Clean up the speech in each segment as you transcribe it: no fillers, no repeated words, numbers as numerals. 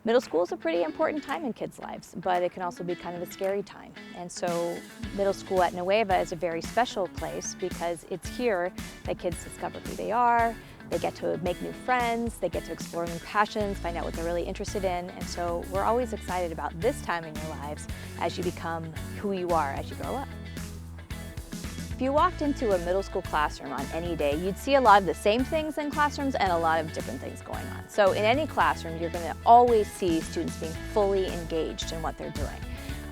Middle school is a pretty important time in kids' lives, but it can also be kind of a scary time. And so middle school at Nueva is a very special place because it's here that kids discover who they are, they get to make new friends, they get to explore new passions, find out what they're really interested in. And so we're always excited about this time in your lives as you become who you are as you grow up. If you walked into a middle school classroom on any day, you'd see a lot of the same things in classrooms and a lot of different things going on. So in any classroom, you're going to always see students being fully engaged in what they're doing.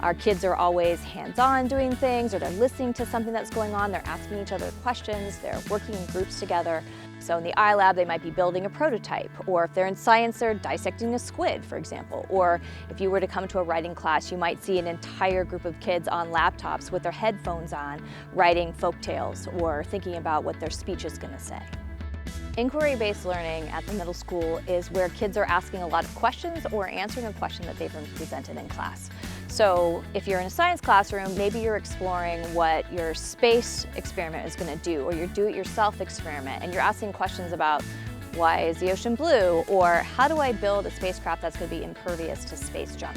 Our kids are always hands-on doing things, or they're listening to something that's going on, they're asking each other questions, they're working in groups together. So in the iLab, they might be building a prototype, or if they're in science, they're dissecting a squid, for example. Or if you were to come to a writing class, you might see an entire group of kids on laptops with their headphones on, writing folk tales or thinking about what their speech is going to say. Inquiry-based learning at the middle school is where kids are asking a lot of questions or answering a question that they've been presented in class. So if you're in a science classroom, maybe you're exploring what your space experiment is going to do, or your do-it-yourself experiment, and you're asking questions about why is the ocean blue, or how do I build a spacecraft that's going to be impervious to space junk?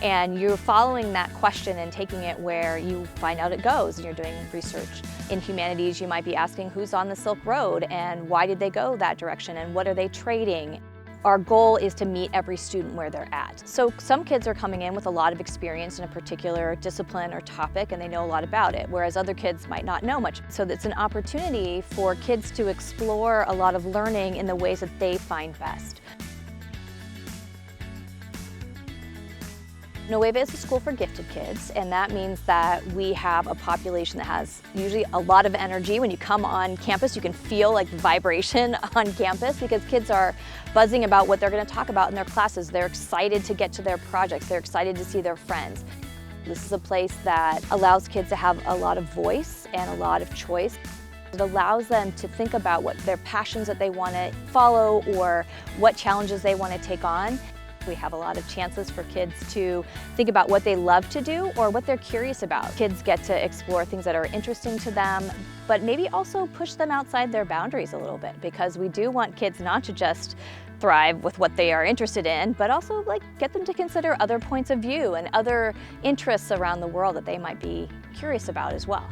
And you're following that question and taking it where you find out it goes, and you're doing research. In humanities, you might be asking who's on the Silk Road, and why did they go that direction, and what are they trading? Our goal is to meet every student where they're at. So some kids are coming in with a lot of experience in a particular discipline or topic, and they know a lot about it, whereas other kids might not know much. So it's an opportunity for kids to explore a lot of learning in the ways that they find best. Nueva is a school for gifted kids, and that means that we have a population that has usually a lot of energy. When you come on campus, you can feel like the vibration on campus because kids are buzzing about what they're going to talk about in their classes. They're excited to get to their projects. They're excited to see their friends. This is a place that allows kids to have a lot of voice and a lot of choice. It allows them to think about what their passions that they want to follow or what challenges they want to take on. We have a lot of chances for kids to think about what they love to do or what they're curious about. Kids get to explore things that are interesting to them, but maybe also push them outside their boundaries a little bit, because we do want kids not to just thrive with what they are interested in, but also get them to consider other points of view and other interests around the world that they might be curious about as well.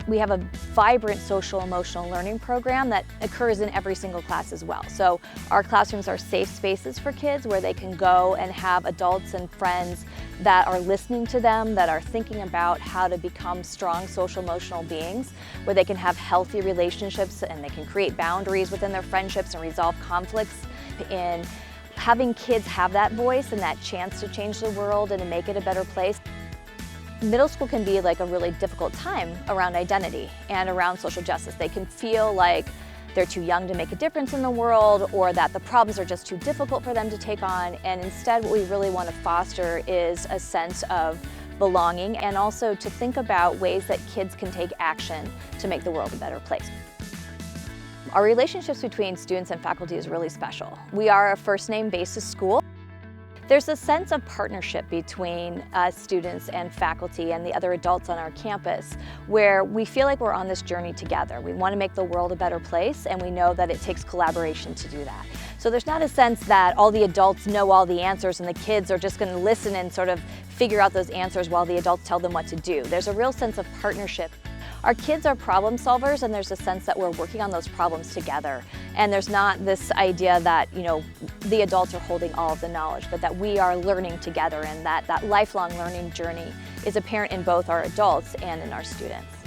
We have a vibrant social emotional learning program that occurs in every single class as well. So our classrooms are safe spaces for kids where they can go and have adults and friends that are listening to them, that are thinking about how to become strong social emotional beings, where they can have healthy relationships and they can create boundaries within their friendships and resolve conflicts. In having kids have that voice and that chance to change the world and to make it a better place. Middle school can be like a really difficult time around identity and around social justice. They can feel like they're too young to make a difference in the world, or that the problems are just too difficult for them to take on. And instead, what we really want to foster is a sense of belonging, and also to think about ways that kids can take action to make the world a better place. Our relationships between students and faculty is really special. We are a first-name basis school. There's a sense of partnership between students and faculty and the other adults on our campus, where we feel like we're on this journey together. We want to make the world a better place, and we know that it takes collaboration to do that. So there's not a sense that all the adults know all the answers and the kids are just going to listen and sort of figure out those answers while the adults tell them what to do. There's a real sense of partnership. Our kids are problem solvers, and there's a sense that we're working on those problems together. And there's not this idea that, the adults are holding all of the knowledge, but that we are learning together, and that lifelong learning journey is apparent in both our adults and in our students.